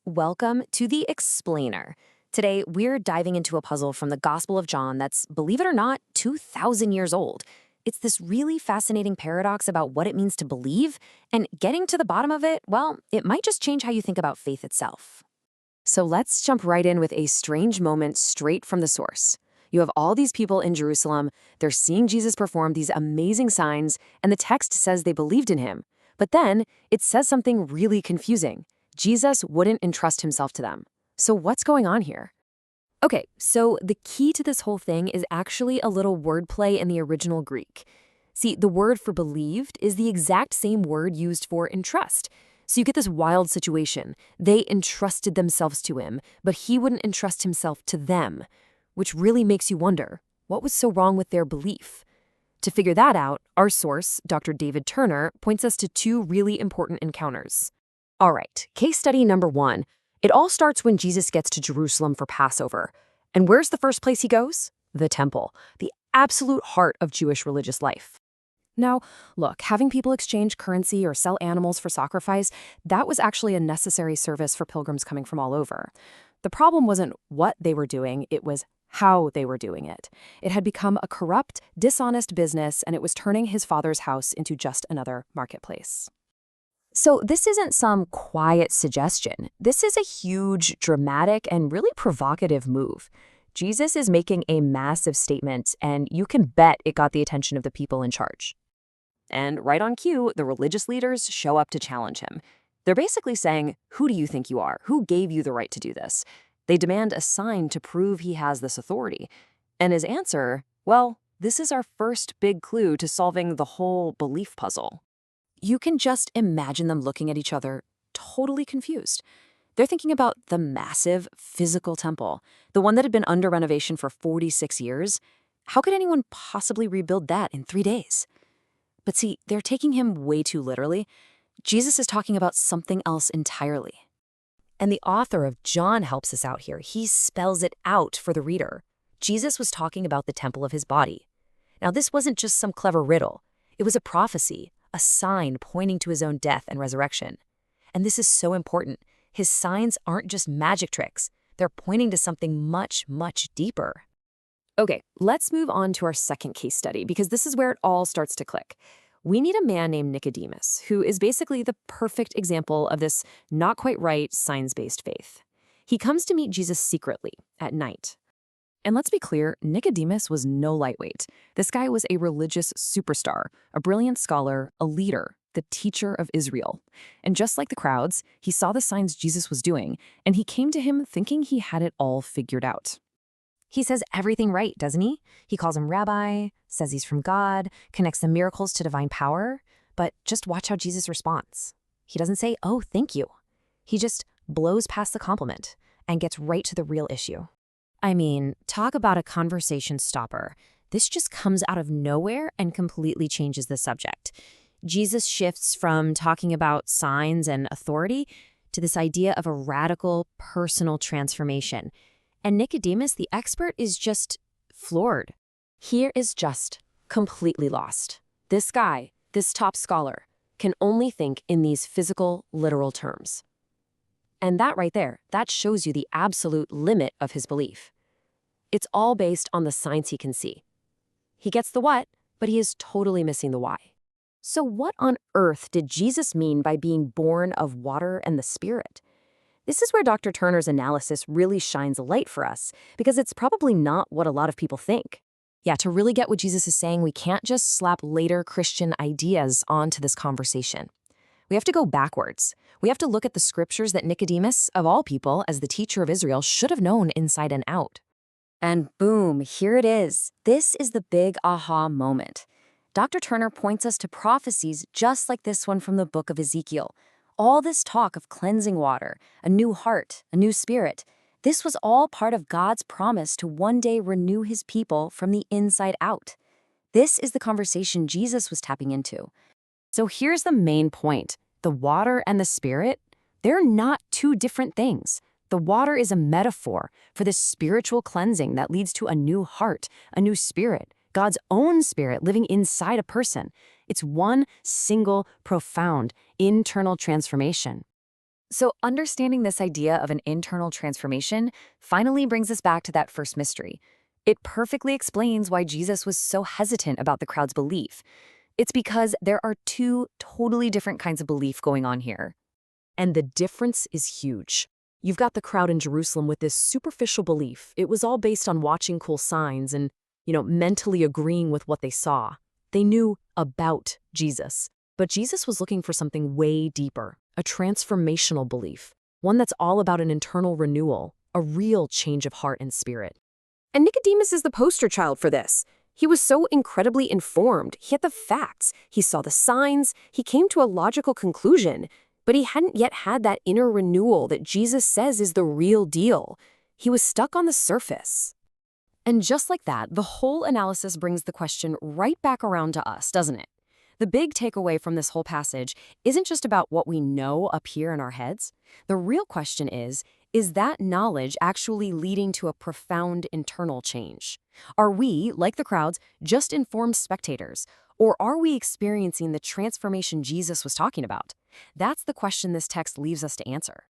Welcome to The Explainer. Today, we're diving into a puzzle from the Gospel of John that's, believe it or not, 2,000 years old. It's this really fascinating paradox about what it means to believe, and getting to the bottom of it, well, it might just change how you think about faith itself. So let's jump right in with a strange moment straight from the source. You have all these people in Jerusalem, they're seeing Jesus perform these amazing signs, and the text says they believed in him. But then, it says something really confusing. Jesus wouldn't entrust himself to them. So what's going on here? Okay, so the key to this whole thing is actually a little wordplay in the original Greek. See, the word for believed is the exact same word used for entrust. So you get this wild situation. They entrusted themselves to him, but he wouldn't entrust himself to them, which really makes you wonder, what was so wrong with their belief? To figure that out, our source, Dr. David Turner, points us to two really important encounters. All right, case study number 1. It all starts when Jesus gets to Jerusalem for Passover. And where's the first place he goes? The temple, the absolute heart of Jewish religious life. Now, look, having people exchange currency or sell animals for sacrifice, that was actually a necessary service for pilgrims coming from all over. The problem wasn't what they were doing, it was how they were doing it. It had become a corrupt, dishonest business, and it was turning his father's house into just another marketplace. So this isn't some quiet suggestion. This is a huge, dramatic, and really provocative move. Jesus is making a massive statement, and you can bet it got the attention of the people in charge. And right on cue, the religious leaders show up to challenge him. They're basically saying, who do you think you are? Who gave you the right to do this? They demand a sign to prove he has this authority. And his answer, well, this is our first big clue to solving the whole belief puzzle. You can just imagine them looking at each other, totally confused. They're thinking about the massive physical temple, the one that had been under renovation for 46 years. How could anyone possibly rebuild that in 3 days? But see, they're taking him way too literally. Jesus is talking about something else entirely. And the author of John helps us out here. He spells it out for the reader. Jesus was talking about the temple of his body. Now, this wasn't just some clever riddle. It was a prophecy, a sign pointing to his own death and resurrection. And this is so important. His signs aren't just magic tricks. They're pointing to something much, much deeper. Okay, let's move on to our second case study, because this is where it all starts to click. We need a man named Nicodemus, who is basically the perfect example of this not quite right signs-based faith. He comes to meet Jesus secretly, at night. And let's be clear, Nicodemus was no lightweight. This guy was a religious superstar, a brilliant scholar, a leader, the teacher of Israel. And just like the crowds, he saw the signs Jesus was doing, and he came to him thinking he had it all figured out. He says everything right, doesn't he? He calls him rabbi, says he's from God, connects the miracles to divine power. But just watch how Jesus responds. He doesn't say, oh, thank you. He just blows past the compliment and gets right to the real issue. I mean, talk about a conversation stopper. This just comes out of nowhere and completely changes the subject. Jesus shifts from talking about signs and authority to this idea of a radical personal transformation. And Nicodemus, the expert, is just floored. He is just completely lost. This guy, this top scholar, can only think in these physical, literal terms. And that right there, that shows you the absolute limit of his belief. It's all based on the signs he can see. He gets the what, but he is totally missing the why. So what on earth did Jesus mean by being born of water and the Spirit? This is where Dr. Turner's analysis really shines a light for us, because it's probably not what a lot of people think. Yeah, to really get what Jesus is saying, we can't just slap later Christian ideas onto this conversation. We have to go backwards. We have to look at the scriptures that Nicodemus, of all people, as the teacher of Israel, should have known inside and out. And boom, here it is. This is the big aha moment. Dr. Turner points us to prophecies just like this one from the book of Ezekiel. All this talk of cleansing water, a new heart, a new spirit, this was all part of God's promise to one day renew his people from the inside out. This is the conversation Jesus was tapping into. So here's the main point. The water and the Spirit, they're not two different things. The water is a metaphor for this spiritual cleansing that leads to a new heart, a new spirit, God's own spirit living inside a person. It's one single, profound, internal transformation. So, understanding this idea of an internal transformation finally brings us back to that first mystery. It perfectly explains why Jesus was so hesitant about the crowd's belief. It's because there are two totally different kinds of belief going on here. And the difference is huge. You've got the crowd in Jerusalem with this superficial belief. It was all based on watching cool signs and, mentally agreeing with what they saw. They knew about Jesus. But Jesus was looking for something way deeper, a transformational belief, one that's all about an internal renewal, a real change of heart and spirit. And Nicodemus is the poster child for this. He was so incredibly informed. He had the facts. He saw the signs. He came to a logical conclusion. But he hadn't yet had that inner renewal that Jesus says is the real deal. He was stuck on the surface. And just like that, the whole analysis brings the question right back around to us, doesn't it? The big takeaway from this whole passage isn't just about what we know up here in our heads. The real question is that knowledge actually leading to a profound internal change? Are we, like the crowds, just informed spectators? Or are we experiencing the transformation Jesus was talking about? That's the question this text leaves us to answer.